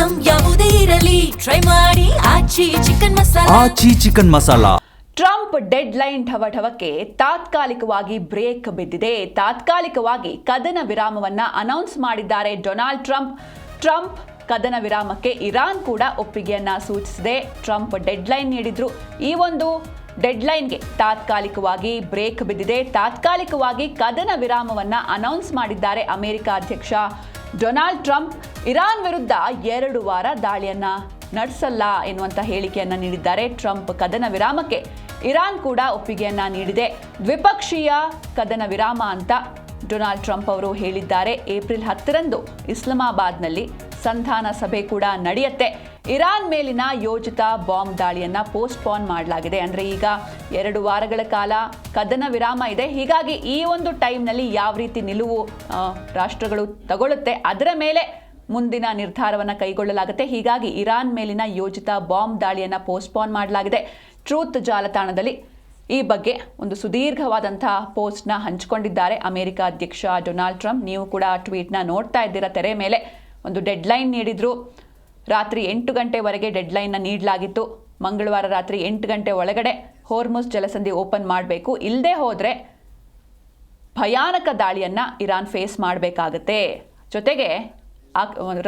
Item ಯಾವುದೇ ಇರಲಿ try ಮಾಡಿ Aachi chicken masala. Trump deadline ಠವಠವಕ್ಕೆ ತಾತ್ಕಾಲಿಕವಾಗಿ ಬ್ರೇಕ್ ಬಿದ್ದಿದೆ. ತಾತ್ಕಾಲಿಕವಾಗಿ ಕದನ ವಿರಾಮವನ್ನ ಅನೌನ್ಸ್ ಮಾಡಿದ್ದಾರೆ ಡೊನಾಲ್ಡ್ ಟ್ರಂಪ್ ಕದನ ವಿರಾಮಕ್ಕೆ ಇರಾನ್ ಕೂಡ ಒಪ್ಪಿಗೆಯನ್ನ ಸೂಚಿಸಿದೆ. ಟ್ರಂಪ್ ಡೆಡ್ ಲೈನ್ ನೀಡಿದ್ರು. ಈ ಒಂದು ಡೆಡ್ ಲೈನ್ಗೆ ತಾತ್ಕಾಲಿಕವಾಗಿ ಬ್ರೇಕ್ ಬಿದ್ದಿದೆ. ತಾತ್ಕಾಲಿಕವಾಗಿ ಕದನ ವಿರಾಮವನ್ನ ಅನೌನ್ಸ್ ಮಾಡಿದ್ದಾರೆ ಅಮೆರಿಕ ಅಧ್ಯಕ್ಷ ಡೊನಾಲ್ಡ್ ಟ್ರಂಪ್. ಇರಾನ್ ವಿರುದ್ಧ 2 ವಾರ ದಾಳಿಯನ್ನ ನಡೆಸಲ್ಲ ಎನ್ನುವಂತ ಹೇಳಿಕೆಯನ್ನ ನೀಡಿದ್ದಾರೆ. ಟ್ರಂಪ್ ಕದನ ವಿರಾಮಕ್ಕೆ ಇರಾನ್ ಕೂಡ ಒಪ್ಪಿಗೆಯನ್ನ ನೀಡಿದೆ. ದ್ವಿಪಕ್ಷೀಯ ಕದನ ವಿರಾಮ ಅಂತ ಡೊನಾಲ್ಡ್ ಟ್ರಂಪ್ ಅವರು ಹೇಳಿದ್ದಾರೆ. ಏಪ್ರಿಲ್ 10ರಂದು ಇಸ್ಲಾಮಾಬಾದ್ನಲ್ಲಿ ಸಂಧಾನ ಸಭೆ ಕೂಡ ನಡೆಯುತ್ತೆ. ಇರಾನ್ ಮೇಲಿನ ಯೋಜಿತ ಬಾಂಬ್ ದಾಳಿಯನ್ನ ಪೋಸ್ಟ್ಪೋನ್ ಮಾಡಲಾಗಿದೆ. ಅಂದರೆ ಈಗ 2 ವಾರಗಳ ಕಾಲ ಕದನ ವಿರಾಮ ಇದೆ. ಹೀಗಾಗಿ ಈ ಒಂದು ಟೈಮ್ನಲ್ಲಿ ಯಾವ ರೀತಿ ನಿಲುವು ರಾಷ್ಟ್ರಗಳು ತಗೊಳ್ಳುತ್ತೆ ಅದರ ಮೇಲೆ ಮುಂದಿನ ನಿರ್ಧಾರವನ್ನು ಕೈಗೊಳ್ಳಲಾಗುತ್ತೆ. ಹೀಗಾಗಿ ಇರಾನ್ ಮೇಲಿನ ಯೋಜಿತ ಬಾಂಬ್ ದಾಳಿಯನ್ನು ಪೋಸ್ಟ್ಪೋನ್ ಮಾಡಲಾಗಿದೆ. ಟ್ರೂತ್ ಜಾಲತಾಣದಲ್ಲಿ ಈ ಬಗ್ಗೆ ಒಂದು ಸುದೀರ್ಘವಾದಂತಹ ಪೋಸ್ಟ್ನ ಹಂಚಿಕೊಂಡಿದ್ದಾರೆ ಅಮೆರಿಕ ಅಧ್ಯಕ್ಷ ಡೊನಾಲ್ಡ್ ಟ್ರಂಪ್. ನೀವು ಕೂಡ ಆ ಟ್ವೀಟ್ನ ನೋಡ್ತಾ ಇದ್ದೀರಾ ತೆರೆ ಮೇಲೆ. ಒಂದು ಡೆಡ್ಲೈನ್ ನೀಡಿದ್ರು. ರಾತ್ರಿ 8 ಗಂಟೆವರೆಗೆ ಡೆಡ್ಲೈನ್ನ ನೀಡಲಾಗಿತ್ತು. ಮಂಗಳವಾರ ರಾತ್ರಿ 8 ಗಂಟೆ ಒಳಗಡೆ ಹೋರ್ಮುಜ್ ಜಲಸಂಧಿ ಓಪನ್ ಮಾಡಬೇಕು. ಇಲ್ಲದೆ ಹೋದರೆ ಭಯಾನಕ ದಾಳಿಯನ್ನು ಇರಾನ್ ಫೇಸ್ ಮಾಡಬೇಕಾಗತ್ತೆ. ಜೊತೆಗೆ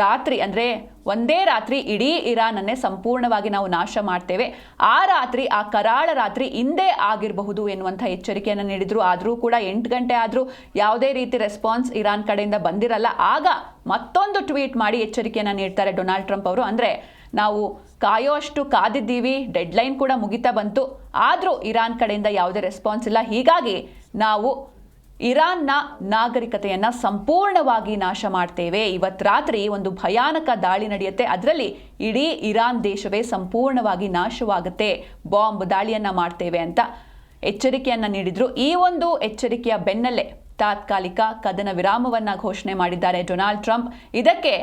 ರಾತ್ರಿ ಅಂದರೆ ಒಂದೇ ರಾತ್ರಿ ಇಡೀ ಇರಾನನ್ನೇ ಸಂಪೂರ್ಣವಾಗಿ ನಾವು ನಾಶ ಮಾಡ್ತೇವೆ. ಆ ರಾತ್ರಿ ಆ ಕರಾಳ ರಾತ್ರಿ ಹಿಂದೆ ಆಗಿರಬಹುದು ಎನ್ನುವಂಥ ಎಚ್ಚರಿಕೆಯನ್ನು ನೀಡಿದ್ರು. ಆದರೂ ಕೂಡ 8 ಗಂಟೆ ಆದರೂ ಯಾವುದೇ ರೀತಿ ರೆಸ್ಪಾನ್ಸ್ ಇರಾನ್ ಕಡೆಯಿಂದ ಬಂದಿರಲ್ಲ. ಆಗ ಮತ್ತೊಂದು ಟ್ವೀಟ್ ಮಾಡಿ ಎಚ್ಚರಿಕೆಯನ್ನು ನೀಡ್ತಾರೆ ಡೊನಾಲ್ಡ್ ಟ್ರಂಪ್ ಅವರು. ಅಂದರೆ ನಾವು ಕಾಯೋಷ್ಟು ಕಾದಿದ್ದೀವಿ, ಡೆಡ್ಲೈನ್ ಕೂಡ ಮುಗಿತಾ ಬಂತು, ಆದರೂ ಇರಾನ್ ಕಡೆಯಿಂದ ಯಾವುದೇ ರೆಸ್ಪಾನ್ಸ್ ಇಲ್ಲ. ಹೀಗಾಗಿ ನಾವು ಇರಾನ್ನ ನಾಗರಿಕತೆಯನ್ನು ಸಂಪೂರ್ಣವಾಗಿ ನಾಶ ಮಾಡ್ತೇವೆ. ಇವತ್ತು ರಾತ್ರಿ ಒಂದು ಭಯಾನಕ ದಾಳಿ ನಡೆಯುತ್ತೆ. ಅದರಲ್ಲಿ ಇಡೀ ಇರಾನ್ ದೇಶವೇ ಸಂಪೂರ್ಣವಾಗಿ ನಾಶವಾಗುತ್ತೆ. ಬಾಂಬ್ ದಾಳಿಯನ್ನು ಮಾಡ್ತೇವೆ ಅಂತ ಎಚ್ಚರಿಕೆಯನ್ನು ನೀಡಿದ್ರು. ಈ ಒಂದು ಎಚ್ಚರಿಕೆಯ ಬೆನ್ನಲ್ಲೇ ತಾತ್ಕಾಲಿಕ ಕದನ ವಿರಾಮವನ್ನು ಘೋಷಣೆ ಮಾಡಿದ್ದಾರೆ ಡೊನಾಲ್ಡ್ ಟ್ರಂಪ್. ಇದಕ್ಕೆ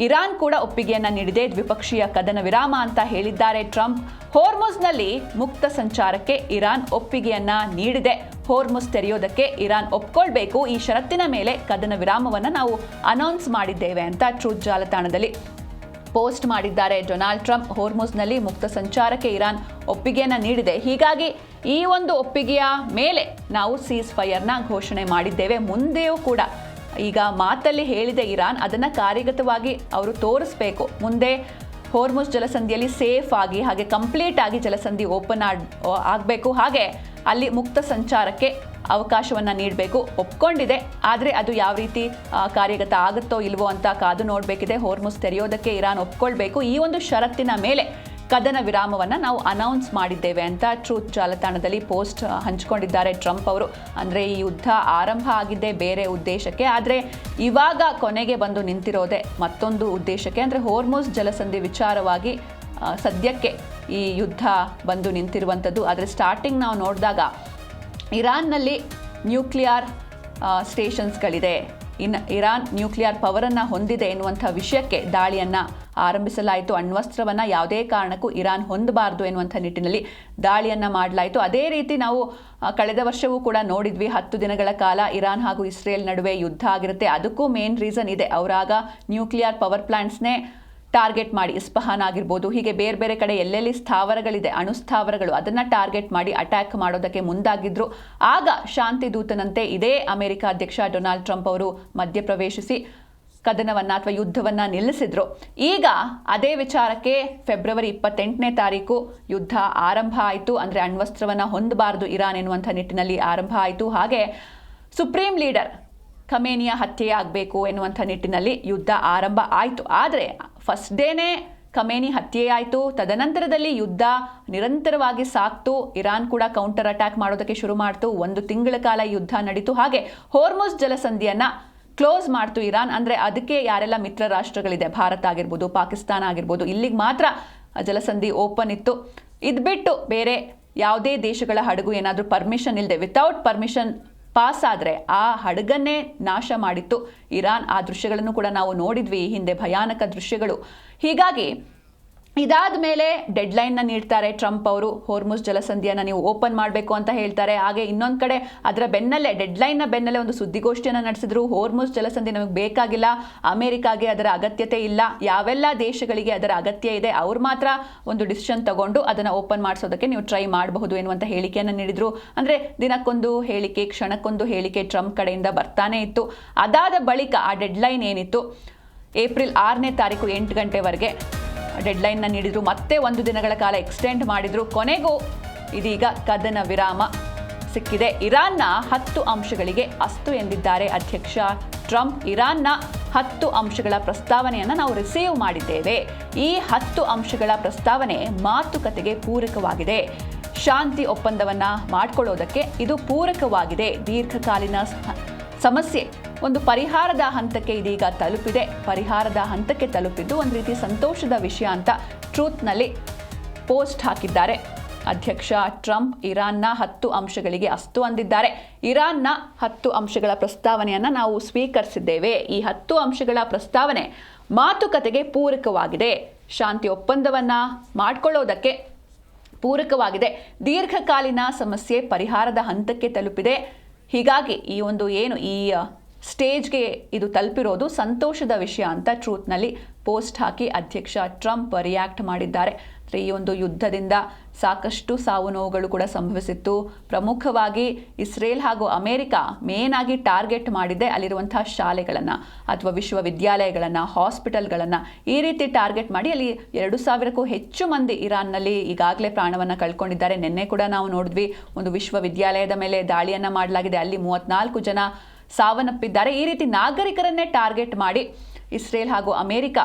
ಇರಾನ್ ಕೂಡ ಒಪ್ಪಿಗೆಯನ್ನು ನೀಡಿದೆ. ದ್ವಿಪಕ್ಷೀಯ ಕದನ ವಿರಾಮ ಅಂತ ಹೇಳಿದ್ದಾರೆ ಟ್ರಂಪ್. ಹೋರ್ಮುಜ್ನಲ್ಲಿ ಮುಕ್ತ ಸಂಚಾರಕ್ಕೆ ಇರಾನ್ ಒಪ್ಪಿಗೆಯನ್ನ ನೀಡಿದೆ. Hormuz ತೆರೆಯೋದಕ್ಕೆ Iran ಒಪ್ಕೊಳ್ಬೇಕು. ಈ ಷರತ್ತಿನ ಮೇಲೆ ಕದನ ವಿರಾಮವನ್ನು ನಾವು ಅನೌನ್ಸ್ ಮಾಡಿದ್ದೇವೆ ಅಂತ ಟ್ರೂತ್ ಜಾಲತಾಣದಲ್ಲಿ ಪೋಸ್ಟ್ ಮಾಡಿದ್ದಾರೆ ಡೊನಾಲ್ಡ್ ಟ್ರಂಪ್. ಹೋರ್ಮುಜ್ನಲ್ಲಿ ಮುಕ್ತ ಸಂಚಾರಕ್ಕೆ ಇರಾನ್ ಒಪ್ಪಿಗೆಯನ್ನು ನೀಡಿದೆ. ಹೀಗಾಗಿ ಈ ಒಂದು ಒಪ್ಪಿಗೆಯ ಮೇಲೆ ನಾವು ಸೀಸ್ ಫೈರ್ನ ಘೋಷಣೆ ಮಾಡಿದ್ದೇವೆ. ಮುಂದೆಯೂ ಕೂಡ ಈಗ ಮಾತಲ್ಲಿ ಹೇಳಿದೆ ಇರಾನ್, ಅದನ್ನು ಕಾರ್ಯಗತವಾಗಿ ಅವರು ತೋರಿಸ್ಬೇಕು. ಮುಂದೆ ಹೋರ್ಮುಜ್ ಜಲಸಂಧಿಯಲ್ಲಿ ಸೇಫ್ ಆಗಿ ಹಾಗೆ ಕಂಪ್ಲೀಟ್ ಆಗಿ ಜಲಸಂಧಿ ಓಪನ್ ಆಗಬೇಕು. ಹಾಗೆ ಅಲ್ಲಿ ಮುಕ್ತ ಸಂಚಾರಕ್ಕೆ ಅವಕಾಶವನ್ನು ನೀಡಬೇಕು. ಒಪ್ಕೊಂಡಿದೆ, ಆದರೆ ಅದು ಯಾವ ರೀತಿ ಕಾರ್ಯಗತ ಆಗುತ್ತೋ ಇಲ್ವೋ ಅಂತ ಕಾದು ನೋಡಬೇಕಿದೆ. Hormuz ತೆರೆಯೋದಕ್ಕೆ Iran ಒಪ್ಕೊಳ್ಬೇಕು. ಈ ಒಂದು ಷರತ್ತಿನ ಮೇಲೆ ಕದನ ವಿರಾಮವನ್ನು ನಾವು ಅನೌನ್ಸ್ ಮಾಡಿದ್ದೇವೆ ಅಂತ ಟ್ರೂತ್ ಜಾಲತಾಣದಲ್ಲಿ ಪೋಸ್ಟ್ ಹಂಚಿಕೊಂಡಿದ್ದಾರೆ ಟ್ರಂಪ್ ಅವರು. ಅಂದರೆ ಈ ಯುದ್ಧ ಆರಂಭ ಆಗಿದ್ದೇ ಬೇರೆ ಉದ್ದೇಶಕ್ಕೆ, ಆದರೆ ಇವಾಗ ಕೊನೆಗೆ ಬಂದು ನಿಂತಿರೋದೆ ಮತ್ತೊಂದು ಉದ್ದೇಶಕ್ಕೆ. ಅಂದರೆ ಹೋರ್ಮುಜ್ ಜಲಸಂಧಿ ವಿಚಾರವಾಗಿ ಸದ್ಯಕ್ಕೆ ಈ ಯುದ್ಧ ಬಂದು ನಿಂತಿರುವಂಥದ್ದು. ಆದರೆ ಸ್ಟಾರ್ಟಿಂಗ್ ನಾವು ನೋಡಿದಾಗ ಇರಾನ್ನಲ್ಲಿ ನ್ಯೂಕ್ಲಿಯರ್ ಸ್ಟೇಷನ್ಸ್ಗಳಿದೆ, ಇರಾನ್ ನ್ಯೂಕ್ಲಿಯರ್ ಪವರನ್ನು ಹೊಂದಿದೆ ಎನ್ನುವಂಥ ವಿಷಯಕ್ಕೆ ದಾಳಿಯನ್ನು ಆರಂಭಿಸಲಾಯಿತು. ಅಣ್ವಸ್ತ್ರವನ್ನು ಯಾವುದೇ ಕಾರಣಕ್ಕೂ ಇರಾನ್ ಹೊಂದಬಾರದು ಎನ್ನುವಂಥ ನಿಟ್ಟಿನಲ್ಲಿ ದಾಳಿಯನ್ನು ಮಾಡಲಾಯಿತು. ಅದೇ ರೀತಿ ನಾವು ಕಳೆದ ವರ್ಷವೂ ಕೂಡ ನೋಡಿದ್ವಿ. 10 ದಿನಗಳ ಕಾಲ ಇರಾನ್ ಹಾಗೂ ಇಸ್ರೇಲ್ ನಡುವೆ ಯುದ್ಧ ಆಗಿರುತ್ತೆ. ಅದಕ್ಕೂ ಮೇನ್ ರೀಸನ್ ಇದೆ. ಅವರಾಗ ನ್ಯೂಕ್ಲಿಯರ್ ಪವರ್ ಪ್ಲಾಂಟ್ಸ್ನೇ ಟಾರ್ಗೆಟ್ ಮಾಡಿ, ಇಸ್ಫಹಾನ್ ಆಗಿರ್ಬೋದು, ಹೀಗೆ ಬೇರೆ ಬೇರೆ ಕಡೆ ಎಲ್ಲೆಲ್ಲಿ ಸ್ಥಾವರಗಳಿದೆ, ಅಣುಸ್ಥಾವರಗಳು, ಅದನ್ನು ಟಾರ್ಗೆಟ್ ಮಾಡಿ ಅಟ್ಯಾಕ್ ಮಾಡೋದಕ್ಕೆ ಮುಂದಾಗಿದ್ರು. ಆಗ ಶಾಂತಿ ದೂತನಂತೆ ಇದೇ ಅಮೆರಿಕ ಅಧ್ಯಕ್ಷ ಡೊನಾಲ್ಡ್ ಟ್ರಂಪ್ ಅವರು ಮಧ್ಯಪ್ರವೇಶಿಸಿ ಕದನವನ್ನು ಅಥವಾ ಯುದ್ಧವನ್ನು ನಿಲ್ಲಿಸಿದ್ರು. ಈಗ ಅದೇ ವಿಚಾರಕ್ಕೆ ಫೆಬ್ರವರಿ 28ನೇ ತಾರೀಕು ಯುದ್ಧ ಆರಂಭ ಆಯಿತು. ಅಂದರೆ ಅಣ್ವಸ್ತ್ರವನ್ನು ಹೊಂದಬಾರದು ಇರಾನ್ ಎನ್ನುವಂಥ ನಿಟ್ಟಿನಲ್ಲಿ ಆರಂಭ ಆಯಿತು. ಹಾಗೆ ಸುಪ್ರೀಂ ಲೀಡರ್ ಖಮೇನಿಯ ಹತ್ಯೆ ಆಗಬೇಕು ಎನ್ನುವಂಥ ನಿಟ್ಟಿನಲ್ಲಿ ಯುದ್ಧ ಆರಂಭ ಆಯಿತು. ಆದರೆ ಫಸ್ಟ್ ಡೇನೇ ಖಮೇನಿ ಹತ್ಯೆಯಾಯಿತು. ತದನಂತರದಲ್ಲಿ ಯುದ್ಧ ನಿರಂತರವಾಗಿ ಸಾಕ್ತು. ಇರಾನ್ ಕೂಡ ಕೌಂಟರ್ ಅಟ್ಯಾಕ್ ಮಾಡೋದಕ್ಕೆ ಶುರು ಮಾಡ್ತು. 1 ತಿಂಗಳ ಕಾಲ ಯುದ್ಧ ನಡೀತು. ಹಾಗೆ ಹೋರ್ಮುಜ್ ಜಲಸಂಧಿಯನ್ನು ಕ್ಲೋಸ್ ಮಾಡ್ತು ಇರಾನ್. ಅಂದರೆ ಅದಕ್ಕೆ ಯಾರೆಲ್ಲ ಮಿತ್ರ ರಾಷ್ಟ್ರಗಳಿದೆ, ಭಾರತ ಆಗಿರ್ಬೋದು, ಪಾಕಿಸ್ತಾನ ಆಗಿರ್ಬೋದು, ಇಲ್ಲಿಗೆ ಮಾತ್ರ ಜಲಸಂಧಿ ಓಪನ್ ಇತ್ತು. ಇದು ಬಿಟ್ಟು ಬೇರೆ ಯಾವುದೇ ದೇಶಗಳ ಹಡಗು ಏನಾದರೂ ಪರ್ಮಿಷನ್ ಇಲ್ಲದೆ, ವಿತೌಟ್ ಪರ್ಮಿಷನ್ ಪಾಸ್ ಆದರೆ ಆ ಹಡಗನ್ನೇ ನಾಶ ಮಾಡಿತ್ತು ಇರಾನ್. ಆ ದೃಶ್ಯಗಳನ್ನು ಕೂಡ ನಾವು ನೋಡಿದ್ವಿ ಈ ಹಿಂದೆ, ಭಯಾನಕ ದೃಶ್ಯಗಳು. ಹೀಗಾಗಿ ಇದಾದ ಮೇಲೆ ಡೆಡ್ಲೈನ್ನ ನೀಡ್ತಾರೆ ಟ್ರಂಪ್ ಅವರು. ಹೋರ್ಮುಜ್ ಜಲಸಂಧಿಯನ್ನು ನೀವು ಓಪನ್ ಮಾಡಬೇಕು ಅಂತ ಹೇಳ್ತಾರೆ. ಹಾಗೆ ಇನ್ನೊಂದು ಕಡೆ ಅದರ ಬೆನ್ನಲ್ಲೇ ಡೆಡ್ಲೈನ್ನ ಬೆನ್ನಲ್ಲೇ ಒಂದು ಸುದ್ದಿಗೋಷ್ಠಿಯನ್ನು ನಡೆಸಿದ್ರು. ಹೋರ್ಮುಜ್ ಜಲಸಂಧಿ ನಮಗೆ ಬೇಕಾಗಿಲ್ಲ, ಅಮೆರಿಕಾಗೆ ಅದರ ಅಗತ್ಯತೆ ಇಲ್ಲ, ಯಾವೆಲ್ಲ ದೇಶಗಳಿಗೆ ಅದರ ಅಗತ್ಯ ಇದೆ ಅವ್ರು ಮಾತ್ರ ಒಂದು ಡಿಸಿಷನ್ ತಗೊಂಡು ಅದನ್ನು ಓಪನ್ ಮಾಡಿಸೋದಕ್ಕೆ ನೀವು ಟ್ರೈ ಮಾಡಬಹುದು ಎನ್ನುವಂಥ ಹೇಳಿಕೆಯನ್ನು ನೀಡಿದ್ರು. ಅಂದರೆ ದಿನಕ್ಕೊಂದು ಹೇಳಿಕೆ, ಕ್ಷಣಕ್ಕೊಂದು ಹೇಳಿಕೆ ಟ್ರಂಪ್ ಕಡೆಯಿಂದ ಬರ್ತಾನೆ ಇತ್ತು. ಅದಾದ ಬಳಿಕ ಆ ಡೆಡ್ಲೈನ್ ಏನಿತ್ತು ಏಪ್ರಿಲ್ 6ನೇ ತಾರೀಕು 8 ಗಂಟೆವರೆಗೆ ಡೆಡ್ಲೈನ್ನ ನೀಡಿದ್ರು. ಮತ್ತೆ 1 ದಿನಗಳ ಕಾಲ ಎಕ್ಸ್ಟೆಂಡ್ ಮಾಡಿದ್ರು. ಕೊನೆಗೂ ಇದೀಗ ಕದನ ವಿರಾಮ ಸಿಕ್ಕಿದೆ. ಇರಾನ್ನ 10 ಅಂಶಗಳಿಗೆ ಅಸ್ತು ಎಂದಿದ್ದಾರೆ ಅಧ್ಯಕ್ಷ ಟ್ರಂಪ್. ಇರಾನ್ನ 10 ಅಂಶಗಳ ಪ್ರಸ್ತಾವನೆಯನ್ನು ನಾವು ರಿಸೀವ್ ಮಾಡಿದ್ದೇವೆ. ಈ 10 ಅಂಶಗಳ ಪ್ರಸ್ತಾವನೆ ಮಾತುಕತೆಗೆ ಪೂರಕವಾಗಿದೆ. ಶಾಂತಿ ಒಪ್ಪಂದವನ್ನು ಮಾಡಿಕೊಳ್ಳೋದಕ್ಕೆ ಇದು ಪೂರಕವಾಗಿದೆ. ದೀರ್ಘಕಾಲೀನ ಸಮಸ್ಯೆ ಒಂದು ಪರಿಹಾರದ ಹಂತಕ್ಕೆ ಇದೀಗ ತಲುಪಿದೆ. ಪರಿಹಾರದ ಹಂತಕ್ಕೆ ತಲುಪಿದ್ದು ಒಂದು ರೀತಿ ಸಂತೋಷದ ವಿಷಯ ಅಂತ ಟ್ರೂತ್ನಲ್ಲಿ ಪೋಸ್ಟ್ ಹಾಕಿದ್ದಾರೆ ಅಧ್ಯಕ್ಷ ಟ್ರಂಪ್. ಇರಾನ್ನ 10 ಅಂಶಗಳಿಗೆ ಅಸ್ತು ಅಂದಿದ್ದಾರೆ. ಇರಾನ್ನ 10 ಅಂಶಗಳ ಪ್ರಸ್ತಾವನೆಯನ್ನು ನಾವು ಸ್ವೀಕರಿಸಿದ್ದೇವೆ. ಈ 10 ಅಂಶಗಳ ಪ್ರಸ್ತಾವನೆ ಮಾತುಕತೆಗೆ ಪೂರಕವಾಗಿದೆ. ಶಾಂತಿ ಒಪ್ಪಂದವನ್ನು ಮಾಡಿಕೊಳ್ಳೋದಕ್ಕೆ ಪೂರಕವಾಗಿದೆ. ದೀರ್ಘಕಾಲೀನ ಸಮಸ್ಯೆ ಪರಿಹಾರದ ಹಂತಕ್ಕೆ ತಲುಪಿದೆ. ಹೀಗಾಗಿ ಈ ಒಂದು ಏನು ಈ ಸ್ಟೇಜ್ಗೆ ಇದು ತಲುಪಿರೋದು ಸಂತೋಷದ ವಿಷಯ ಅಂತ ಟ್ರೂತ್ನಲ್ಲಿ ಪೋಸ್ಟ್ ಹಾಕಿ ಅಧ್ಯಕ್ಷ ಟ್ರಂಪ್ ರಿಯಾಕ್ಟ್ ಮಾಡಿದ್ದಾರೆ. ಈ ಒಂದು ಯುದ್ಧದಿಂದ ಸಾಕಷ್ಟು ಸಾವು ನೋವುಗಳು ಕೂಡ ಸಂಭವಿಸಿತ್ತು. ಪ್ರಮುಖವಾಗಿ ಇಸ್ರೇಲ್ ಹಾಗೂ ಅಮೆರಿಕ ಮೇನ್ ಆಗಿ ಟಾರ್ಗೆಟ್ ಮಾಡಿದೆ ಅಲ್ಲಿರುವಂತಹ ಶಾಲೆಗಳನ್ನು ಅಥವಾ ವಿಶ್ವವಿದ್ಯಾಲಯಗಳನ್ನು, ಹಾಸ್ಪಿಟಲ್ಗಳನ್ನು ಈ ರೀತಿ ಟಾರ್ಗೆಟ್ ಮಾಡಿ ಅಲ್ಲಿ 2,000ಕ್ಕೂ ಹೆಚ್ಚು ಮಂದಿ ಇರಾನ್ನಲ್ಲಿ ಈಗಾಗಲೇ ಪ್ರಾಣವನ್ನು ಕಳ್ಕೊಂಡಿದ್ದಾರೆ. ನಿನ್ನೆ ಕೂಡ ನಾವು ನೋಡಿದ್ವಿ, ಒಂದು ವಿಶ್ವವಿದ್ಯಾಲಯದ ಮೇಲೆ ದಾಳಿಯನ್ನು ಮಾಡಲಾಗಿದೆ, ಅಲ್ಲಿ 34 ಜನ ಸಾವನ್ನಪ್ಪಿದ್ದಾರೆ. ಈ ರೀತಿ ನಾಗರಿಕರನ್ನೇ ಟಾರ್ಗೆಟ್ ಮಾಡಿ ಇಸ್ರೇಲ್ ಹಾಗೂ ಅಮೆರಿಕ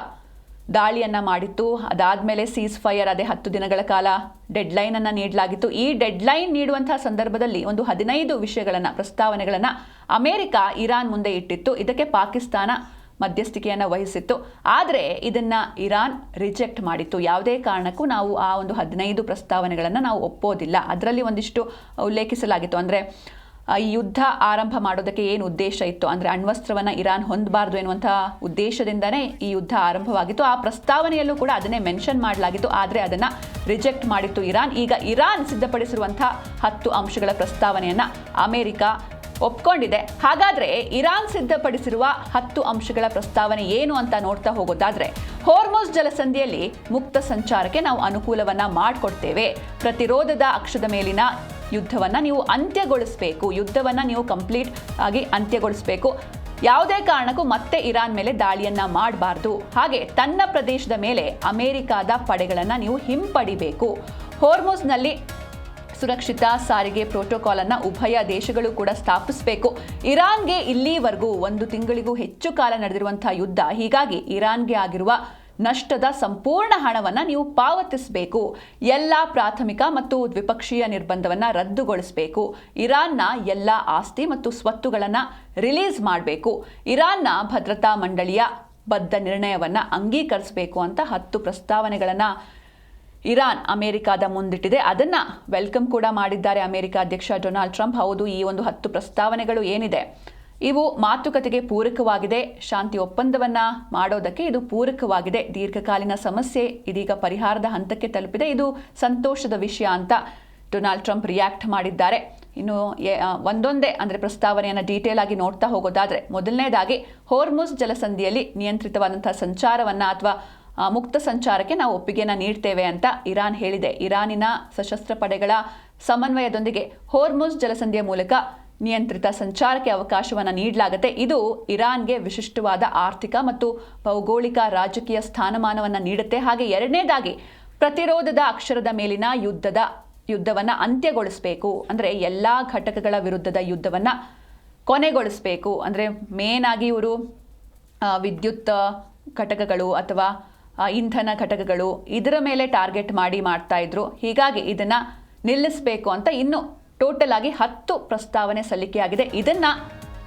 ದಾಳಿಯನ್ನು ಮಾಡಿತ್ತು. ಅದಾದಮೇಲೆ ಸೀಸ್ ಫೈರ್, ಅದೇ 10 ದಿನಗಳ ಕಾಲ ಡೆಡ್ಲೈನನ್ನು ನೀಡಲಾಗಿತ್ತು. ಈ ಡೆಡ್ಲೈನ್ ನೀಡುವಂತಹ ಸಂದರ್ಭದಲ್ಲಿ ಒಂದು 15 ವಿಷಯಗಳನ್ನು, ಪ್ರಸ್ತಾವನೆಗಳನ್ನು ಅಮೆರಿಕ ಇರಾನ್ ಮುಂದೆ ಇಟ್ಟಿತ್ತು. ಇದಕ್ಕೆ ಪಾಕಿಸ್ತಾನ ಮಧ್ಯಸ್ಥಿಕೆಯನ್ನು ವಹಿಸಿತ್ತು. ಆದರೆ ಇದನ್ನು ಇರಾನ್ ರಿಜೆಕ್ಟ್ ಮಾಡಿತ್ತು. ಯಾವುದೇ ಕಾರಣಕ್ಕೂ ನಾವು ಆ ಒಂದು 15 ಪ್ರಸ್ತಾವನೆಗಳನ್ನು ನಾವು ಒಪ್ಪೋದಿಲ್ಲ. ಅದರಲ್ಲಿ ಒಂದಿಷ್ಟು ಉಲ್ಲೇಖಿಸಲಾಗಿತ್ತು. ಅಂದರೆ ಈ ಯುದ್ಧ ಆರಂಭ ಮಾಡೋದಕ್ಕೆ ಏನು ಉದ್ದೇಶ ಇತ್ತು ಅಂದರೆ ಅಣ್ವಸ್ತ್ರವನ್ನು ಇರಾನ್ ಹೊಂದಬಾರ್ದು ಎನ್ನುವಂಥ ಉದ್ದೇಶದಿಂದನೇ ಈ ಯುದ್ಧ ಆರಂಭವಾಗಿತ್ತು. ಆ ಪ್ರಸ್ತಾವನೆಯಲ್ಲೂ ಕೂಡ ಅದನ್ನೇ ಮೆನ್ಷನ್ ಮಾಡಲಾಗಿತ್ತು. ಆದರೆ ಅದನ್ನು ರಿಜೆಕ್ಟ್ ಮಾಡಿತ್ತು ಇರಾನ್. ಈಗ ಇರಾನ್ ಸಿದ್ಧಪಡಿಸಿರುವಂಥ 10 ಅಂಶಗಳ ಪ್ರಸ್ತಾವನೆಯನ್ನು ಅಮೆರಿಕ ಒಪ್ಕೊಂಡಿದೆ. ಹಾಗಾದರೆ ಇರಾನ್ ಸಿದ್ಧಪಡಿಸಿರುವ 10 ಅಂಶಗಳ ಪ್ರಸ್ತಾವನೆ ಏನು ಅಂತ ನೋಡ್ತಾ ಹೋಗೋದಾದರೆ, ಹೋರ್ಮುಜ್ ಜಲಸಂಧಿಯಲ್ಲಿ ಮುಕ್ತ ಸಂಚಾರಕ್ಕೆ ನಾವು ಅನುಕೂಲವನ್ನು ಮಾಡಿಕೊಡ್ತೇವೆ. ಪ್ರತಿರೋಧದ ಅಕ್ಷದ ಮೇಲಿನ ಯುದ್ಧವನ್ನು ನೀವು ಅಂತ್ಯಗೊಳಿಸಬೇಕು. ಯುದ್ಧವನ್ನು ನೀವು ಕಂಪ್ಲೀಟ್ ಆಗಿ ಅಂತ್ಯಗೊಳಿಸಬೇಕು. ಯಾವುದೇ ಕಾರಣಕ್ಕೂ ಮತ್ತೆ ಇರಾನ್ ಮೇಲೆ ದಾಳಿಯನ್ನು ಮಾಡಬಾರ್ದು. ಹಾಗೆ ತನ್ನ ಪ್ರದೇಶದ ಮೇಲೆ ಅಮೆರಿಕಾದ ಪಡೆಗಳನ್ನು ನೀವು ಹಿಂಪಡಿಬೇಕು. ಹೋರ್ಮುಜ್ನಲ್ಲಿ ಸುರಕ್ಷಿತ ಸಾರಿಗೆ ಪ್ರೋಟೋಕಾಲ್ ಅನ್ನು ಉಭಯ ದೇಶಗಳು ಕೂಡ ಸ್ಥಾಪಿಸಬೇಕು. ಇರಾನ್ಗೆ ಇಲ್ಲಿವರೆಗೂ 1 ತಿಂಗಳಿಗೂ ಹೆಚ್ಚು ಕಾಲ ನಡೆದಿರುವಂತಹ ಯುದ್ಧ. ಹೀಗಾಗಿ ಇರಾನ್ಗೆ ಆಗಿರುವ ನಷ್ಟದ ಸಂಪೂರ್ಣ ಹಣವನ್ನು ನೀವು ಪಾವತಿಸಬೇಕು. ಎಲ್ಲ ಪ್ರಾಥಮಿಕ ಮತ್ತು ದ್ವಿಪಕ್ಷೀಯ ನಿರ್ಬಂಧವನ್ನು ರದ್ದುಗೊಳಿಸಬೇಕು. ಇರಾನ್ನ ಎಲ್ಲ ಆಸ್ತಿ ಮತ್ತು ಸ್ವತ್ತುಗಳನ್ನು ರಿಲೀಸ್ ಮಾಡಬೇಕು. ಇರಾನ್ನ ಭದ್ರತಾ ಮಂಡಳಿಯ ಬದ್ಧ ನಿರ್ಣಯವನ್ನು ಅಂಗೀಕರಿಸಬೇಕು ಅಂತ 10 ಪ್ರಸ್ತಾವನೆಗಳನ್ನು ಇರಾನ್ ಅಮೆರಿಕಾದ ಮುಂದಿಟ್ಟಿದೆ. ಅದನ್ನು ವೆಲ್ಕಮ್ ಕೂಡ ಮಾಡಿದ್ದಾರೆ ಅಮೆರಿಕ ಅಧ್ಯಕ್ಷ ಡೊನಾಲ್ಡ್ ಟ್ರಂಪ್. ಹೌದು, ಈ ಒಂದು 10 ಪ್ರಸ್ತಾವನೆಗಳು ಏನಿದೆ ಇವು ಮಾತುಕತೆಗೆ ಪೂರಕವಾಗಿದೆ. ಶಾಂತಿ ಒಪ್ಪಂದವನ್ನು ಮಾಡೋದಕ್ಕೆ ಇದು ಪೂರಕವಾಗಿದೆ. ದೀರ್ಘಕಾಲೀನ ಸಮಸ್ಯೆ ಇದೀಗ ಪರಿಹಾರದ ಹಂತಕ್ಕೆ ತಲುಪಿದೆ. ಇದು ಸಂತೋಷದ ವಿಷಯ ಅಂತ ಡೊನಾಲ್ಡ್ ಟ್ರಂಪ್ ರಿಯಾಕ್ಟ್ ಮಾಡಿದ್ದಾರೆ. ಇನ್ನು ಒಂದೊಂದೇ ಅಂದರೆ ಪ್ರಸ್ತಾವನೆಯನ್ನು ಡೀಟೇಲ್ ಆಗಿ ನೋಡ್ತಾ ಹೋಗೋದಾದರೆ, ಮೊದಲನೇದಾಗಿ ಹೋರ್ಮುಜ್ ಜಲಸಂಧಿಯಲ್ಲಿ ನಿಯಂತ್ರಿತವಾದಂತಹ ಸಂಚಾರವನ್ನು ಅಥವಾ ಮುಕ್ತ ಸಂಚಾರಕ್ಕೆ ನಾವು ಒಪ್ಪಿಗೆಯನ್ನು ನೀಡ್ತೇವೆ ಅಂತ ಇರಾನ್ ಹೇಳಿದೆ. ಇರಾನಿನ ಸಶಸ್ತ್ರ ಪಡೆಗಳ ಸಮನ್ವಯದೊಂದಿಗೆ ಹೋರ್ಮುಜ್ ಜಲಸಂಧಿಯ ಮೂಲಕ ನಿಯಂತ್ರಿತ ಸಂಚಾರಕ್ಕೆ ಅವಕಾಶವನ್ನು ನೀಡಲಾಗುತ್ತೆ. ಇದು ಇರಾನ್ಗೆ ವಿಶಿಷ್ಟವಾದ ಆರ್ಥಿಕ ಮತ್ತು ಭೌಗೋಳಿಕ ರಾಜಕೀಯ ಸ್ಥಾನಮಾನವನ್ನು ನೀಡುತ್ತೆ. ಹಾಗೆ ಎರಡನೇದಾಗಿ ಪ್ರತಿರೋಧದ ಅಕ್ಷರದ ಮೇಲಿನ ಯುದ್ಧವನ್ನು ಅಂತ್ಯಗೊಳಿಸಬೇಕು. ಅಂದರೆ ಎಲ್ಲ ಘಟಕಗಳ ವಿರುದ್ಧದ ಯುದ್ಧವನ್ನು ಕೊನೆಗೊಳಿಸಬೇಕು. ಅಂದರೆ ಮೇನ್ ಆಗಿ ಇವರು ವಿದ್ಯುತ್ ಘಟಕಗಳು ಅಥವಾ ಇಂಧನ ಘಟಕಗಳು ಇದರ ಮೇಲೆ ಟಾರ್ಗೆಟ್ ಮಾಡ್ತಾ ಇದ್ರು. ಹೀಗಾಗಿ ಇದನ್ನು ನಿಲ್ಲಿಸಬೇಕು ಅಂತ ಇನ್ನು ಟೋಟಲ್ ಆಗಿ 10 ಪ್ರಸ್ತಾವನೆ ಸಲ್ಲಿಕೆಯಾಗಿದೆ. ಇದನ್ನು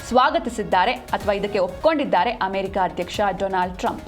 ಸ್ವಾಗತಿಸಿದ್ದಾರೆ ಅಥವಾ ಇದಕ್ಕೆ ಒಪ್ಕೊಂಡಿದ್ದಾರೆ ಅಮೆರಿಕ ಅಧ್ಯಕ್ಷ ಡೊನಾಲ್ಡ್ ಟ್ರಂಪ್.